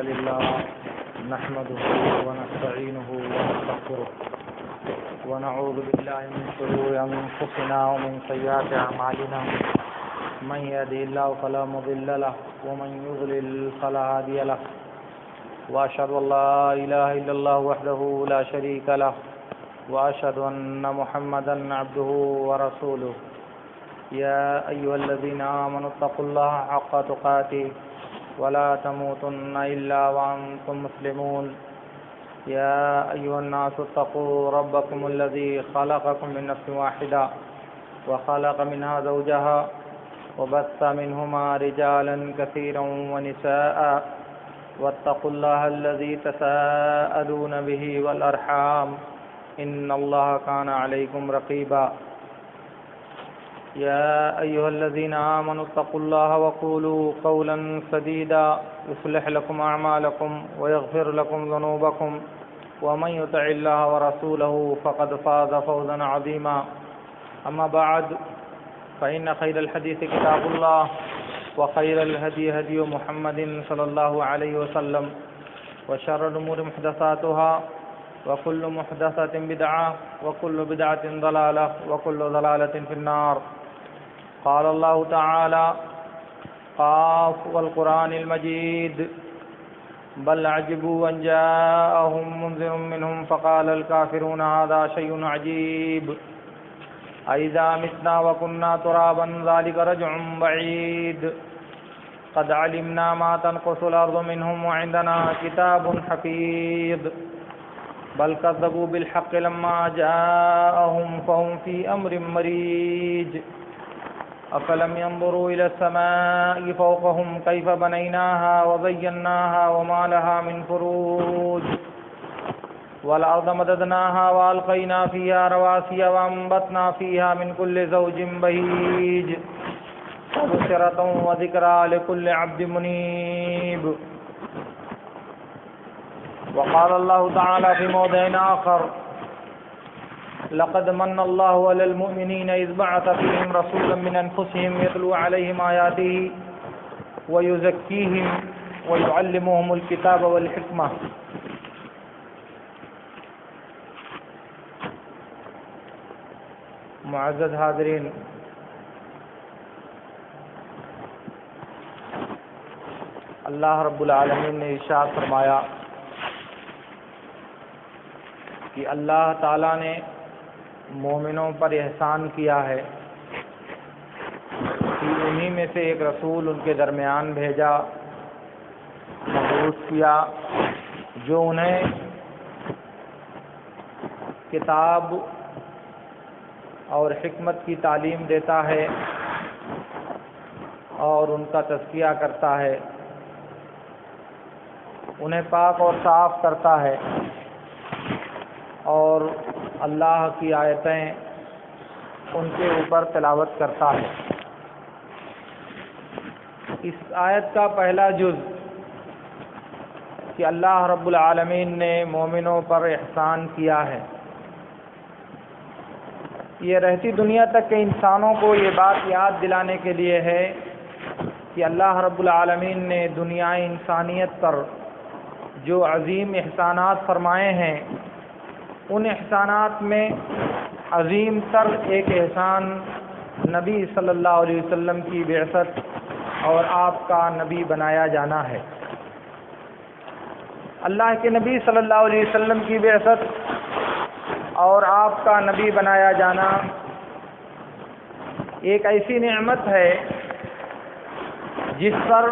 لله نحمده ونستعينه ونستغفره ونعوذ بالله من شرور أنفسنا ومن سيئات أعمالنا من يهده الله فلا مضل له ومن يضلل فلا هادي له وأشهد أن لا إله إلا الله وحده لا شريك له وأشهد أن محمدا عبده ورسوله يا أيها الذين آمنوا اتقوا الله حق تقاته ولا تموتن إلا وأنتم مسلمون يا أيها الناس اتقوا ربكم الذي خلقكم من نفس واحدة وخلق منها زوجها وبث منهما رجالا كثيرا ونساء واتقوا الله الذي تساءلون به والأرحام إن الله كان عليكم رقيبا يا أيها الذين آمنوا اتقوا الله وقولوا قولا سديدا يصلح لكم أعمالكم ويغفر لكم ذنوبكم ومن يطع الله ورسوله فقد فاز فوزا عظيما أما بعد فإن خير الحديث كتاب الله وخير الهدي هدي محمد صلى الله عليه وسلم وشر الأمور محدثاتها وكل محدثة بدعة وكل بدعة ضلالة وكل ضلالة في النار قال الله تعالى قاف والقرآن المجيد بل عجبوا أن جاءهم منذر منهم فقال الكافرون هذا شيء عجيب أإذا متنا وكنا ترابا ذلك رجع بعيد قد علمنا ما تنقص الأرض منهم وعندنا كتاب حفيظ بل كذبوا بالحق لما جاءهم فهم في أمر مريج أفلم ينظروا إلى السماء فوقهم كيف بنيناها وزيناها وما لها من فروج والأرض مددناها وألقينا فيها رواسي وأنبتنا فيها من كل زوج بهيج تبصرة وذكرى لكل عبد منيب وقال الله تعالى في موضع آخر لقد من الله على المؤمنين إذ بعث فيهم رسولا من أنفسهم يتلو عليهم آياته ويزكيهم ويعلمهم الكتاب والحكمة معزز حاضرین، اللہ رب العالمین نے ارشاد فرمایا کہ اللہ تعالیٰ نے مومنوں پر احسان کیا ہے کہ انہی میں سے ایک رسول ان کے درمیان بھیجا، مبعوث کیا، جو انہیں کتاب اور حکمت کی تعلیم دیتا ہے اور ان کا تزکیہ کرتا ہے، انہیں پاک اور صاف کرتا ہے اور اللہ کی آیتیں ان کے اوپر تلاوت کرتا ہے۔ اس آیت کا پہلا جز کہ اللہ رب العالمین نے مومنوں پر احسان کیا ہے، یہ رہتی دنیا تک کے انسانوں کو یہ بات یاد دلانے کے لیے ہے کہ اللہ رب العالمین نے دنیا انسانیت پر جو عظیم احسانات فرمائے ہیں، ان احسانات میں عظیم تر ایک احسان نبی صلی اللہ علیہ وسلم کی بعثت اور آپ کا نبی بنایا جانا ہے۔ اللہ کے نبی صلی اللہ علیہ وسلم کی بعثت اور آپ کا نبی بنایا جانا ایک ایسی نعمت ہے جس پر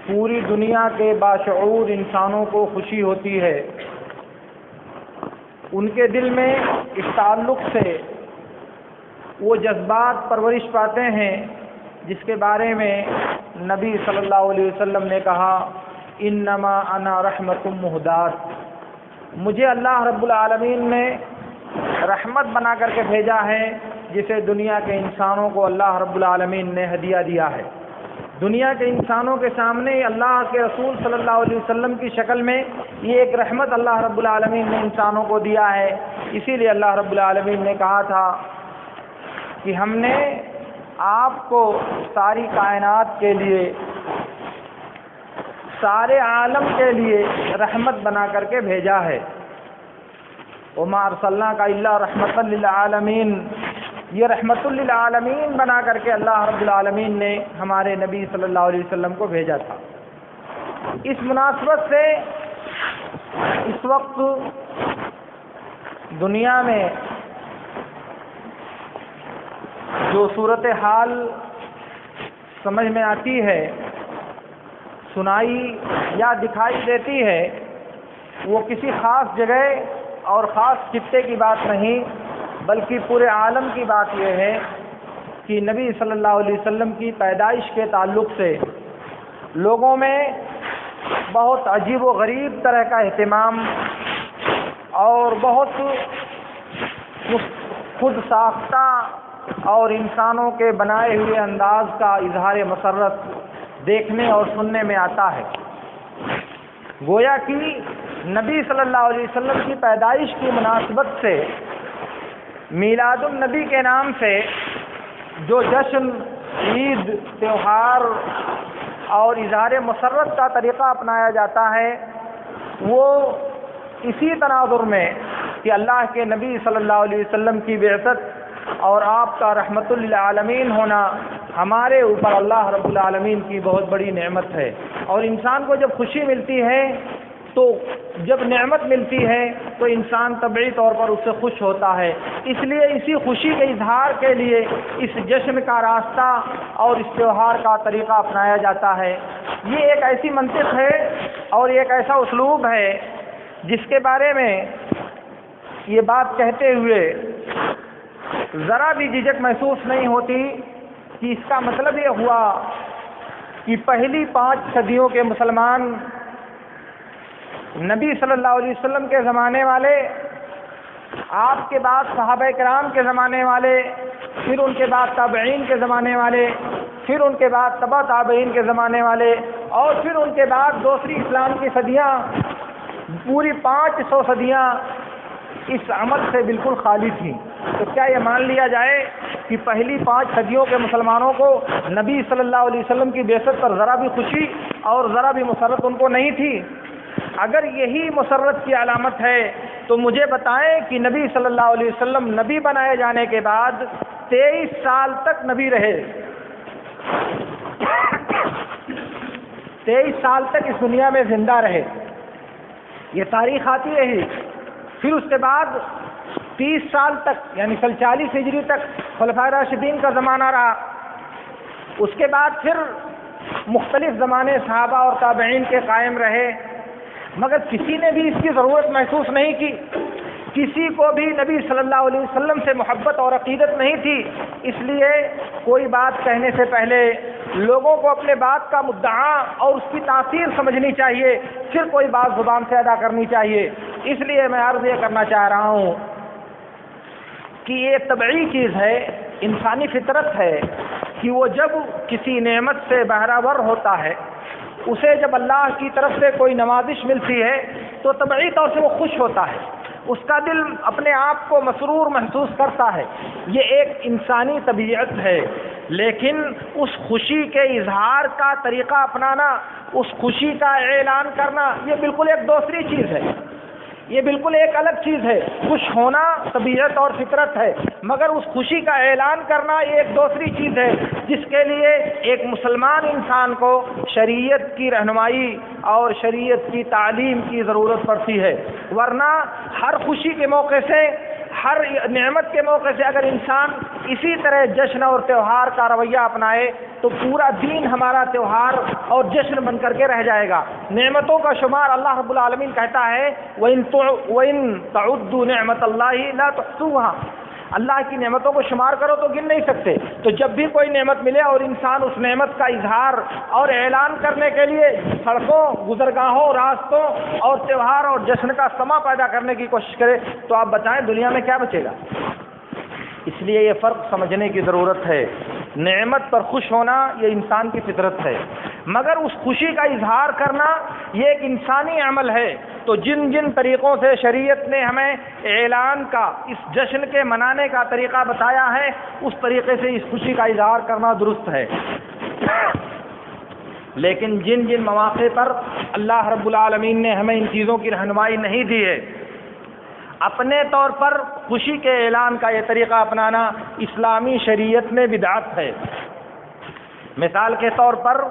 پوری دنیا کے باشعور انسانوں کو خوشی ہوتی ہے، ان کے دل میں اس تعلق سے وہ جذبات پرورش پاتے ہیں جس کے بارے میں نبی صلی اللہ علیہ وسلم نے کہا انما انا رحمت مہدات، مجھے اللہ رب العالمین نے رحمت بنا کر کے بھیجا ہے جسے دنیا کے انسانوں کو اللہ رب العالمین نے ہدیہ دیا ہے۔ دنیا کے انسانوں کے سامنے اللہ کے رسول صلی اللہ علیہ وسلم کی شکل میں یہ ایک رحمت اللہ رب العالمین نے انسانوں کو دیا ہے۔ اسی لیے اللہ رب العالمین نے کہا تھا کہ ہم نے آپ کو ساری کائنات کے لیے سارے عالم کے لیے رحمت بنا کر کے بھیجا ہے۔ وما ارسلناک الا رحمۃ للعالمین، یہ رحمت للعالمین بنا کر کے اللہ رب العالمین نے ہمارے نبی صلی اللہ علیہ وسلم کو بھیجا تھا۔ اس مناسبت سے اس وقت دنیا میں جو صورتحال سمجھ میں آتی ہے، سنائی یا دکھائی دیتی ہے، وہ کسی خاص جگہ اور خاص خطے کی بات نہیں، بلکہ پورے عالم کی بات یہ ہے کہ نبی صلی اللہ علیہ وسلم کی پیدائش کے تعلق سے لوگوں میں بہت عجیب و غریب طرح کا اہتمام اور بہت خود ساختہ اور انسانوں کے بنائے ہوئے انداز کا اظہار مسرت دیکھنے اور سننے میں آتا ہے۔ گویا کہ نبی صلی اللہ علیہ وسلم کی پیدائش کی مناسبت سے میلاد النبی کے نام سے جو جشن، عید، تہوار اور اظہار مسرت کا طریقہ اپنایا جاتا ہے، وہ اسی تناظر میں کہ اللہ کے نبی صلی اللہ علیہ وسلم کی بعثت اور آپ کا رحمت للعالمین ہونا ہمارے اوپر اللہ رب العالمین کی بہت بڑی نعمت ہے۔ اور انسان کو جب خوشی ملتی ہے، تو جب نعمت ملتی ہے تو انسان طبعی طور پر اس سے خوش ہوتا ہے۔ اس لیے اسی خوشی کے اظہار کے لیے اس جشن کا راستہ اور اس تہوار کا طریقہ اپنایا جاتا ہے۔ یہ ایک ایسی منطق ہے اور ایک ایسا اسلوب ہے جس کے بارے میں یہ بات کہتے ہوئے ذرا بھی جھجک محسوس نہیں ہوتی کہ اس کا مطلب یہ ہوا کہ پہلی 5 صدیوں کے مسلمان، نبی صلی اللہ علیہ وسلم کے زمانے والے، آپ کے بعد صحابہ کرام کے زمانے والے، پھر ان کے بعد تابعین کے زمانے والے، پھر ان کے بعد تبع تابعین کے زمانے والے، اور پھر ان کے بعد دوسری اسلام کی صدیاں، پوری 500 صدیاں اس عمل سے بالکل خالی تھیں۔ تو کیا یہ مان لیا جائے کہ پہلی 5 صدیوں کے مسلمانوں کو نبی صلی اللہ علیہ وسلم کی بعثت پر ذرا بھی خوشی اور ذرا بھی مسرت ان کو نہیں تھی؟ اگر یہی مسرت کی علامت ہے تو مجھے بتائیں کہ نبی صلی اللہ علیہ وسلم نبی بنائے جانے کے بعد 23 سال تک نبی رہے، 23 سال تک اس دنیا میں زندہ رہے، یہ تاریخ آتی رہی۔ پھر اس کے بعد 30 سال تک یعنی 40 ہجری تک خلفائے راشدین کا زمانہ رہا۔ اس کے بعد پھر مختلف زمانے صحابہ اور تابعین کے قائم رہے، مگر کسی نے بھی اس کی ضرورت محسوس نہیں کی، کسی کو بھی نبی صلی اللہ علیہ وسلم سے محبت اور عقیدت نہیں تھی۔ اس لیے کوئی بات کہنے سے پہلے لوگوں کو اپنے بات کا مدعا اور اس کی تاثیر سمجھنی چاہیے، پھر کوئی بات زبان سے ادا کرنی چاہیے۔ اس لیے میں عرض یہ کرنا چاہ رہا ہوں کہ یہ طبعی چیز ہے، انسانی فطرت ہے کہ وہ جب کسی نعمت سے بہرہ ہوتا ہے، اسے جب اللہ کی طرف سے کوئی نوازش ملتی ہے تو طبعی طور سے وہ خوش ہوتا ہے، اس کا دل اپنے آپ کو مسرور محسوس کرتا ہے۔ یہ ایک انسانی طبیعت ہے، لیکن اس خوشی کے اظہار کا طریقہ اپنانا، اس خوشی کا اعلان کرنا، یہ بالکل ایک دوسری چیز ہے، یہ بالکل ایک الگ چیز ہے۔ خوش ہونا طبیعت اور فطرت ہے، مگر اس خوشی کا اعلان کرنا یہ ایک دوسری چیز ہے، جس کے لیے ایک مسلمان انسان کو شریعت کی رہنمائی اور شریعت کی تعلیم کی ضرورت پڑتی ہے۔ ورنہ ہر خوشی کے موقع سے، ہر نعمت کے موقع سے اگر انسان اسی طرح جشن اور تہوار کا رویہ اپنائے تو پورا دین ہمارا تہوار اور جشن بن کر کے رہ جائے گا۔ نعمتوں کا شمار اللہ رب العالمین کہتا ہے وَإِن تَعُدُّوا نِعْمَةَ اللَّهِ لَا تُحْصُوهَا، اللہ کی نعمتوں کو شمار کرو تو گن نہیں سکتے۔ تو جب بھی کوئی نعمت ملے اور انسان اس نعمت کا اظہار اور اعلان کرنے کے لیے سڑکوں، گزرگاہوں، راستوں اور تہوار اور جشن کا سما پیدا کرنے کی کوشش کرے تو آپ بتائیں دنیا میں کیا بچے گا؟ اس لیے یہ فرق سمجھنے کی ضرورت ہے۔ نعمت پر خوش ہونا یہ انسان کی فطرت ہے، مگر اس خوشی کا اظہار کرنا یہ ایک انسانی عمل ہے۔ تو جن جن طریقوں سے شریعت نے ہمیں اعلان کا، اس جشن کے منانے کا طریقہ بتایا ہے، اس طریقے سے اس خوشی کا اظہار کرنا درست ہے۔ لیکن جن جن مواقع پر اللہ رب العالمین نے ہمیں ان چیزوں کی رہنمائی نہیں دی ہے، اپنے طور پر خوشی کے اعلان کا یہ طریقہ اپنانا اسلامی شریعت میں بدعت ہے۔ مثال کے طور پر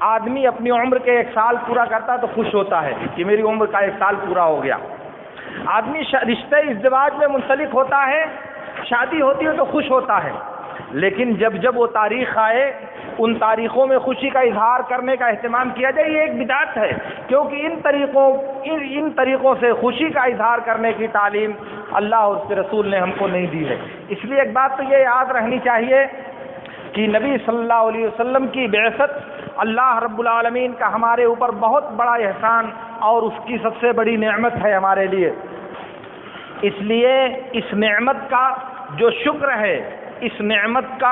آدمی اپنی عمر کے 1 سال پورا کرتا تو خوش ہوتا ہے کہ میری عمر کا 1 سال پورا ہو گیا۔ آدمی رشتے ازدواج میں منسلک ہوتا ہے، شادی ہوتی ہے تو خوش ہوتا ہے، لیکن جب جب وہ تاریخ آئے ان تاریخوں میں خوشی کا اظہار کرنے کا اہتمام کیا جائے، یہ ایک بدعت ہے، کیونکہ ان طریقوں سے خوشی کا اظہار کرنے کی تعلیم اللہ اور اس کے رسول نے ہم کو نہیں دی ہے۔ اس لیے ایک بات تو یہ یاد رہنی چاہیے کہ نبی صلی اللہ علیہ وسلم کی بعثت اللہ رب العالمین کا ہمارے اوپر بہت بڑا احسان اور اس کی سب سے بڑی نعمت ہے ہمارے لیے۔ اس لیے اس نعمت کا جو شکر ہے، اس نعمت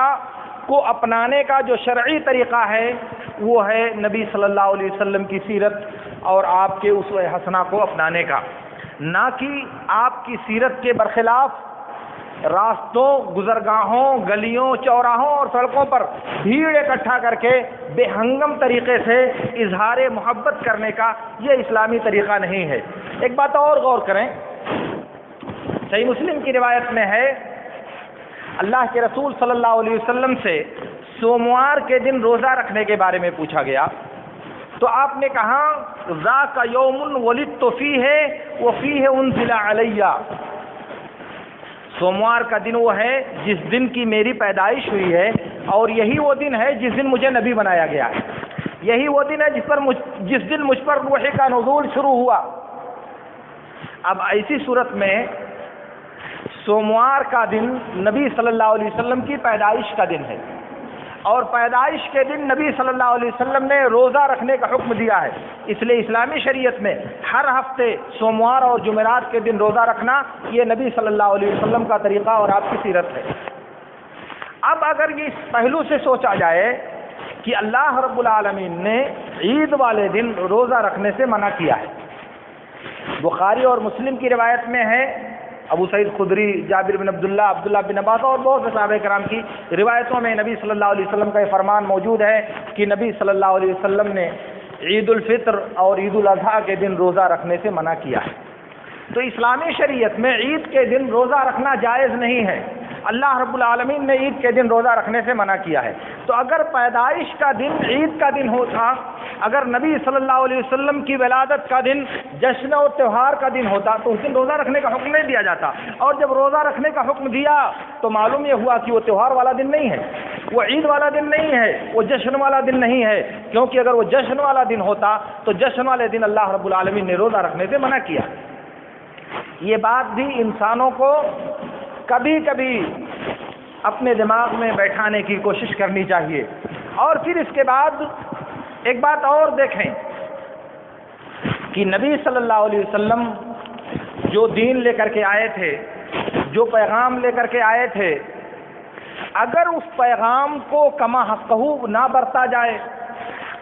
کو اپنانے کا جو شرعی طریقہ ہے وہ ہے نبی صلی اللہ علیہ وسلم کی سیرت اور آپ کے اسوہ حسنہ کو اپنانے کا، نہ کہ آپ کی سیرت کے برخلاف راستوں، گزرگاہوں، گلیوں، چوراہوں اور سڑکوں پر بھیڑ اکٹھا کر کے بے ہنگم طریقے سے اظہار محبت کرنے کا یہ اسلامی طریقہ نہیں ہے۔ ایک بات اور غور کریں، صحیح مسلم کی روایت میں ہے اللہ کے رسول صلی اللہ علیہ وسلم سے سوموار کے دن روزہ رکھنے کے بارے میں پوچھا گیا تو آپ نے کہا ذاک یوم ولدت فیہ وفیہ انزل علی، سوموار کا دن وہ ہے جس دن کی میری پیدائش ہوئی ہے اور یہی وہ دن ہے جس دن مجھے نبی بنایا گیا ہے، یہی وہ دن ہے جس دن مجھ پر وحی کا نزول شروع ہوا۔ اب ایسی صورت میں سوموار کا دن نبی صلی اللہ علیہ وسلم کی پیدائش کا دن ہے اور پیدائش کے دن نبی صلی اللہ علیہ وسلم نے روزہ رکھنے کا حکم دیا ہے، اس لیے اسلامی شریعت میں ہر ہفتے سوموار اور جمعرات کے دن روزہ رکھنا یہ نبی صلی اللہ علیہ وسلم کا طریقہ اور آپ کی سیرت ہے۔ اب اگر یہ اس پہلو سے سوچا جائے کہ اللہ رب العالمین نے عید والے دن روزہ رکھنے سے منع کیا ہے، بخاری اور مسلم کی روایت میں ہے، ابو سعید خدری، جابر بن عبداللہ بن عباس اور بہت سے صحابہ کرام کی روایتوں میں نبی صلی اللہ علیہ وسلم کا یہ فرمان موجود ہے کہ نبی صلی اللہ علیہ وسلم نے عید الفطر اور عید الاضحیٰ کے دن روزہ رکھنے سے منع کیا ہے۔ تو اسلامی شریعت میں عید کے دن روزہ رکھنا جائز نہیں ہے، اللہ رب العالمین نے عید کے دن روزہ رکھنے سے منع کیا ہے۔ تو اگر پیدائش کا دن عید کا دن ہوتا، اگر نبی صلی اللہ علیہ وسلم کی ولادت کا دن جشن اور تہوار کا دن ہوتا تو اس دن روزہ رکھنے کا حکم نہیں دیا جاتا، اور جب روزہ رکھنے کا حکم دیا تو معلوم یہ ہوا کہ وہ تہوار والا دن نہیں ہے، وہ عید والا دن نہیں ہے، وہ جشن والا دن نہیں ہے، کیونکہ اگر وہ جشن والا دن ہوتا تو جشن والے دن اللہ رب العالمین نے روزہ رکھنے سے منع کیا۔ یہ بات بھی انسانوں کو کبھی کبھی اپنے دماغ میں بیٹھانے کی کوشش کرنی چاہیے۔ اور پھر اس کے بعد ایک بات اور دیکھیں کہ نبی صلی اللہ علیہ وسلم جو دین لے کر کے آئے تھے، جو پیغام لے کر کے آئے تھے، اگر اس پیغام کو کما حقہ نہ برتا جائے،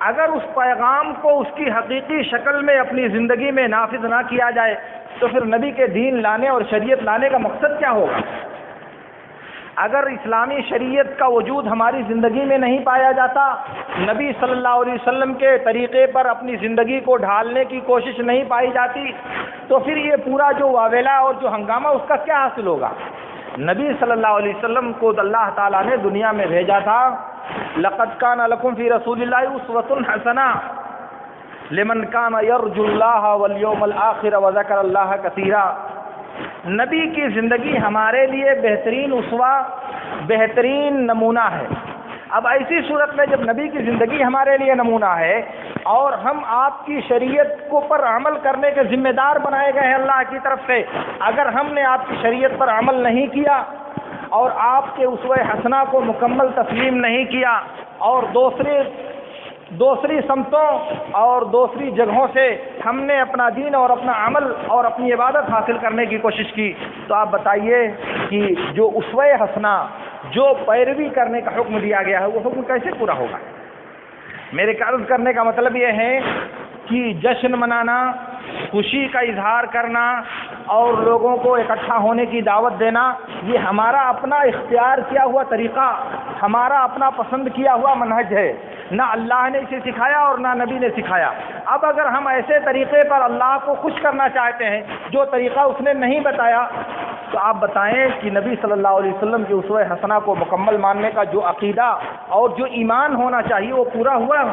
اگر اس پیغام کو اس کی حقیقی شکل میں اپنی زندگی میں نافذ نہ کیا جائے تو پھر نبی کے دین لانے اور شریعت لانے کا مقصد کیا ہوگا؟ اگر اسلامی شریعت کا وجود ہماری زندگی میں نہیں پایا جاتا، نبی صلی اللہ علیہ وسلم کے طریقے پر اپنی زندگی کو ڈھالنے کی کوشش نہیں پائی جاتی تو پھر یہ پورا جو واویلا اور جو ہنگامہ اس کا کیا حاصل ہوگا؟ نبی صلی اللہ علیہ وسلم کو اللہ تعالیٰ نے دنیا میں بھیجا تھا، لقد کان لکم فی رسول اللہ اسوۃ حسنہ لمن کان یرجو اللہ والیوم الآخر وذکر اللہ کثیرا۔ نبی کی زندگی ہمارے لیے بہترین اسوہ، بہترین نمونہ ہے۔ اب ایسی صورت میں جب نبی کی زندگی ہمارے لیے نمونہ ہے اور ہم آپ کی شریعت کو پر عمل کرنے کے ذمہ دار بنائے گئے ہیں اللہ کی طرف سے، اگر ہم نے آپ کی شریعت پر عمل نہیں کیا اور آپ کے اسوہ حسنہ کو مکمل تسلیم نہیں کیا اور دوسری سمتوں اور دوسری جگہوں سے ہم نے اپنا دین اور اپنا عمل اور اپنی عبادت حاصل کرنے کی کوشش کی، تو آپ بتائیے کہ جو اسوہ حسنہ، جو پیروی کرنے کا حکم دیا گیا ہے، وہ حکم کیسے پورا ہوگا؟ میرے عرض کرنے کا مطلب یہ ہے کہ جشن منانا، خوشی کا اظہار کرنا اور لوگوں کو اکٹھا ہونے کی دعوت دینا یہ ہمارا اپنا اختیار کیا ہوا طریقہ، ہمارا اپنا پسند کیا ہوا منہج ہے، نہ اللہ نے اسے سکھایا اور نہ نبی نے سکھایا۔ اب اگر ہم ایسے طریقے پر اللہ کو خوش کرنا چاہتے ہیں جو طریقہ اس نے نہیں بتایا، تو آپ بتائیں کہ نبی صلی اللہ علیہ وسلم کی اسوہ حسنہ کو مکمل ماننے کا جو عقیدہ اور جو ایمان ہونا چاہیے وہ پورا ہوا؟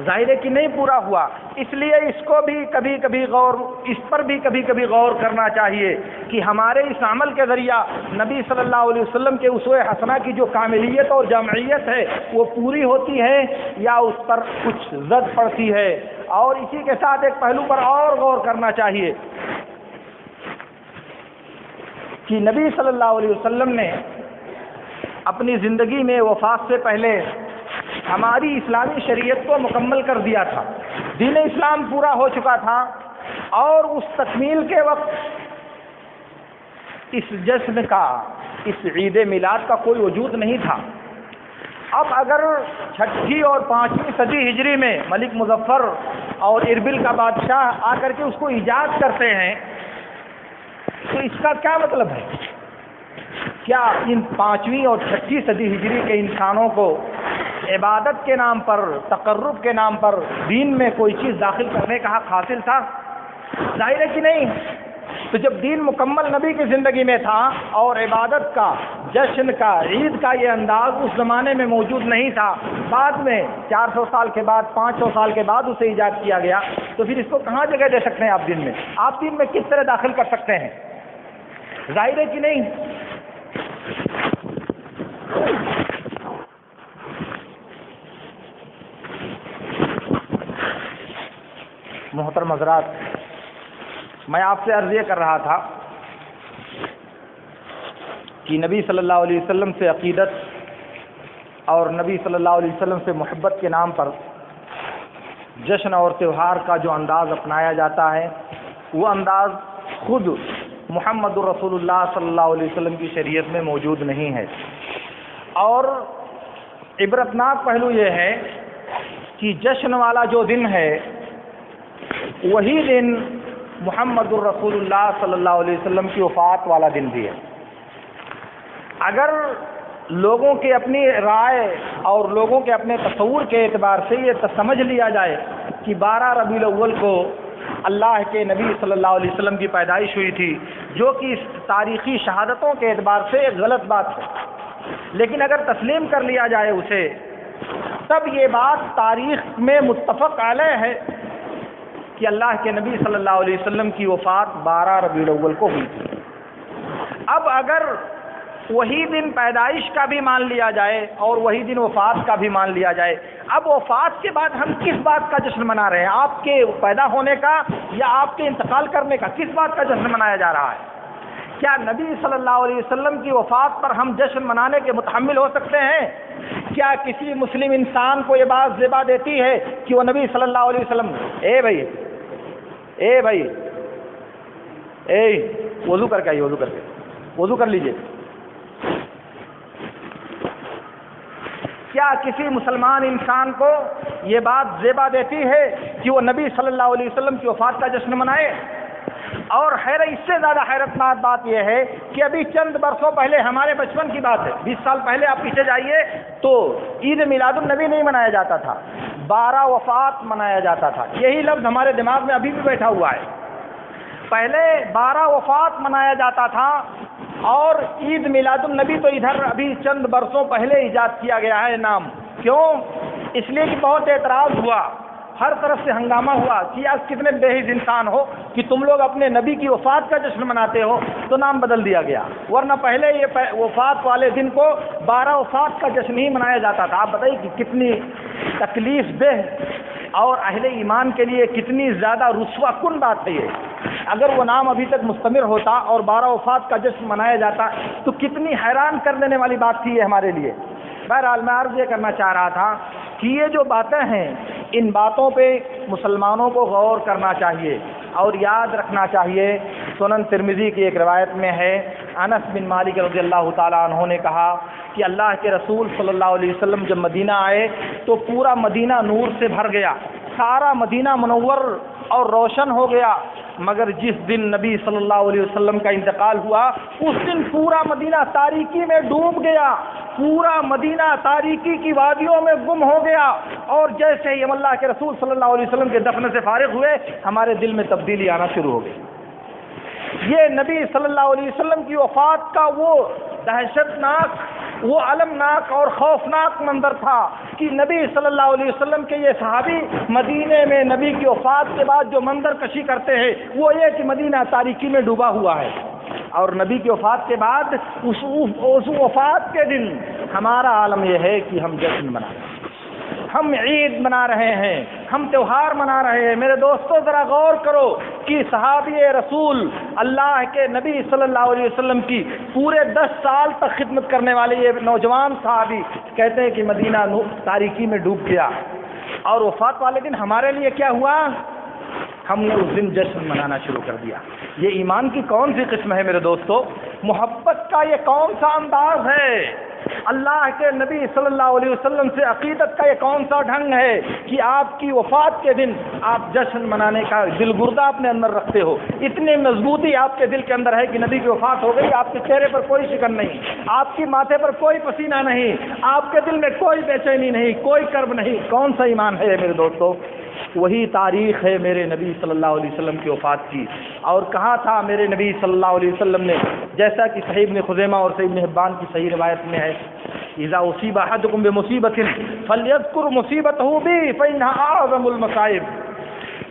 ظاہر ہے کہ نہیں پورا ہوا۔ اس لیے اس کو بھی کبھی کبھی غور کرنا چاہیے کہ ہمارے اس عمل کے ذریعہ نبی صلی اللہ علیہ وسلم کے اسوہ حسنہ کی جو کاملیت اور جامعیت ہے وہ پوری ہوتی ہے یا اس پر کچھ زد پڑتی ہے۔ اور اسی کے ساتھ ایک پہلو پر اور غور کرنا چاہیے کہ نبی صلی اللہ علیہ وسلم نے اپنی زندگی میں وفات سے پہلے ہماری اسلامی شریعت کو مکمل کر دیا تھا، دین اسلام پورا ہو چکا تھا، اور اس تکمیل کے وقت اس جشن کا، اس عید میلاد کا کوئی وجود نہیں تھا۔ اب اگر 6 اور 5ویں صدی ہجری میں ملک مظفر اور اربل کا بادشاہ آ کر کے اس کو ایجاد کرتے ہیں تو اس کا کیا مطلب ہے؟ کیا ان 5ویں اور 6ٹھی صدی ہجری کے انسانوں کو عبادت کے نام پر، تقرب کے نام پر دین میں کوئی چیز داخل کرنے کا حق حاصل تھا؟ ظاہر ہے کہ نہیں۔ تو جب دین مکمل نبی کی زندگی میں تھا اور عبادت کا، جشن کا، عید کا یہ انداز اس زمانے میں موجود نہیں تھا، بعد میں 400 سال کے بعد، 500 سال کے بعد اسے ایجاد کیا گیا، تو پھر اس کو کہاں جگہ دے سکتے ہیں آپ دین میں؟ آپ دین میں کس طرح داخل کر سکتے ہیں؟ ظاہر ہے کہ نہیں۔ محترم حضرات، میں آپ سے عرض یہ کر رہا تھا کہ نبی صلی اللہ علیہ وسلم سے عقیدت اور نبی صلی اللہ علیہ وسلم سے محبت کے نام پر جشن اور تہوار کا جو انداز اپنایا جاتا ہے وہ انداز خود محمد الرسول اللہ صلی اللہ علیہ وسلم کی شریعت میں موجود نہیں ہے۔ اور عبرتناک پہلو یہ ہے کہ جشن والا جو دن ہے وہی دن محمد الرسول اللہ صلی اللہ علیہ وسلم کی وفات والا دن بھی ہے۔ اگر لوگوں کے اپنی رائے اور لوگوں کے اپنے تصور کے اعتبار سے یہ سمجھ لیا جائے کہ 12 ربیع الاول کو اللہ کے نبی صلی اللہ علیہ وسلم کی پیدائش ہوئی تھی، جو کہ اس تاریخی شہادتوں کے اعتبار سے ایک غلط بات ہے، لیکن اگر تسلیم کر لیا جائے اسے، تب یہ بات تاریخ میں متفق علیہ ہے کہ اللہ کے نبی صلی اللہ علیہ وسلم کی وفات 12 ربیع الاول کو ہوئی تھی۔ اب اگر وہی دن پیدائش کا بھی مان لیا جائے اور وہی دن وفات کا بھی مان لیا جائے، اب وفات کے بعد ہم کس بات کا جشن منا رہے ہیں؟ آپ کے پیدا ہونے کا یا آپ کے انتقال کرنے کا؟ کس بات کا جشن منایا جا رہا ہے؟ کیا نبی صلی اللہ علیہ وسلم کی وفات پر ہم جشن منانے کے متحمل ہو سکتے ہیں؟ کیا کسی مسلم انسان کو یہ بات زیبا دیتی ہے کہ وہ نبی صلی اللہ علیہ وسلم وضو کر کے آئیے، وضو کر لیجئے۔ کیا کسی مسلمان انسان کو یہ بات زیبا دیتی ہے کہ وہ نبی صلی اللہ علیہ وسلم کی وفات کا جشن منائے؟ اور اس سے زیادہ حیرتناک بات یہ ہے کہ ابھی چند برسوں پہلے، ہمارے بچپن کی بات ہے، 20 سال پہلے آپ پیچھے جائیے تو عید میلاد النبی نہیں منایا جاتا تھا، 12 وفات منایا جاتا تھا۔ یہی لفظ ہمارے دماغ میں ابھی بھی بیٹھا ہوا ہے۔ پہلے 12 وفات منایا جاتا تھا، اور عید میلاد النبی تو ادھر ابھی چند برسوں پہلے ایجاد کیا گیا ہے نام۔ کیوں؟ اس لیے کہ بہت اعتراض ہوا، ہر طرف سے ہنگامہ ہوا کہ آپ کتنے بےحد انسان ہو کہ تم لوگ اپنے نبی کی وفات کا جشن مناتے ہو، تو نام بدل دیا گیا، ورنہ پہلے یہ وفات والے دن کو 12 وفات کا جشن ہی منایا جاتا تھا۔ آپ بتائیے کہ کتنی تکلیف دہ اور اہل ایمان کے لیے کتنی زیادہ رسوا کن بات ہے یہ۔ اگر وہ نام ابھی تک مستمر ہوتا اور 12 وفات کا جشن منایا جاتا تو کتنی حیران کر دینے والی بات تھی یہ ہمارے لیے۔ بہرحال میں عرض یہ کرنا چاہ رہا تھا کہ یہ جو باتیں ہیں، ان باتوں پہ مسلمانوں کو غور کرنا چاہیے اور یاد رکھنا چاہیے۔ سنن ترمذی کی ایک روایت میں ہے، انس بن مالک رضی اللہ تعالیٰ عنہ نے کہا کہ اللہ کے رسول صلی اللہ علیہ وسلم جب مدینہ آئے تو پورا مدینہ نور سے بھر گیا، سارا مدینہ منور اور روشن ہو گیا، مگر جس دن نبی صلی اللہ علیہ وسلم کا انتقال ہوا اس دن پورا مدینہ تاریکی میں ڈوب گیا، پورا مدینہ تاریکی کی وادیوں میں گم ہو گیا، اور جیسے ہی ہم اللہ کے رسول صلی اللہ علیہ وسلم کے دفن سے فارغ ہوئے ہمارے دل میں تبدیلی آنا شروع ہو گئی۔ یہ نبی صلی اللہ علیہ وسلم کی وفات کا وہ دہشت ناک، وہ المناک اور خوفناک منظر تھا کہ نبی صلی اللہ علیہ وسلم کے یہ صحابی مدینے میں نبی کی وفات کے بعد جو منظر کشی کرتے ہیں وہ یہ کہ مدینہ تاریکی میں ڈوبا ہوا ہے، اور نبی کی وفات کے بعد اس وفات کے دن ہمارا عالم یہ ہے کہ ہم جشن منائیں، ہم عید منا رہے ہیں، ہم تہوار منا رہے ہیں۔ میرے دوستو ذرا غور کرو کہ صحابی رسول اللہ کے نبی صلی اللہ علیہ وسلم کی پورے 10 سال تک خدمت کرنے والے یہ نوجوان صحابی کہتے ہیں کہ مدینہ تاریکی میں ڈوب گیا، اور وفات والے دن ہمارے لیے کیا ہوا؟ ہم نے اس دن جشن منانا شروع کر دیا۔ یہ ایمان کی کون سی قسم ہے میرے دوستو؟ محبت کا یہ کون سا انداز ہے؟ اللہ کے نبی صلی اللہ علیہ وسلم سے عقیدت کا یہ کون سا ڈھنگ ہے کہ آپ کی وفات کے دن آپ جشن منانے کا دل گردہ اپنے اندر رکھتے ہو؟ اتنی مضبوطی آپ کے دل کے اندر ہے کہ نبی کی وفات ہو گئی، آپ کے چہرے پر کوئی شکن نہیں، آپ کی ماتھے پر کوئی پسینہ نہیں، آپ کے دل میں کوئی بے چینی نہیں، کوئی کرب نہیں۔ کون سا ایمان ہے میرے دوستو؟ وہی تاریخ ہے میرے نبی صلی اللہ علیہ وسلم کی وفات کی۔ اور کہا تھا میرے نبی صلی اللہ علیہ وسلم نے، جیسا کہ صحیح ابن خزیمہ اور صحیح ابن حبان کی صحیح روایت میں ہے، اذا اصیب احدکم بمصیبت فلیذکر مصیبتہ بی فانھا اعظم المصائب،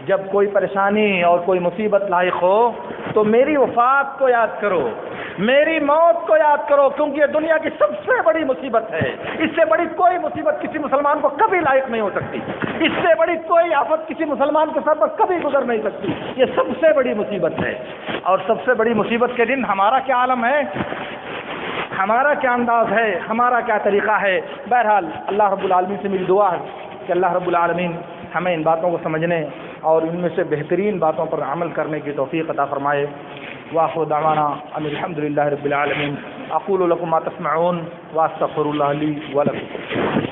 جب کوئی پریشانی اور کوئی مصیبت لاحق ہو تو میری وفات کو یاد کرو، میری موت کو یاد کرو، کیونکہ یہ دنیا کی سب سے بڑی مصیبت ہے۔ اس سے بڑی کوئی مصیبت کسی مسلمان کو کبھی لاحق نہیں ہو سکتی، اس سے بڑی کوئی آفت کسی مسلمان کے سر پر کبھی گزر نہیں سکتی، یہ سب سے بڑی مصیبت ہے۔ اور سب سے بڑی مصیبت کے دن ہمارا کیا عالم ہے، ہمارا کیا انداز ہے، ہمارا کیا طریقہ ہے؟ بہرحال اللہ رب العالمین سے میری دعا ہے کہ اللہ رب العالمین ہمیں ان باتوں کو سمجھنے اور ان میں سے بہترین باتوں پر عمل کرنے کی توفیق عطا فرمائے۔ وآخر دعوانا ان الحمد للہ رب العالمین۔ اقول لکم ما تسمعون واستغفر اللہ لی ولکم۔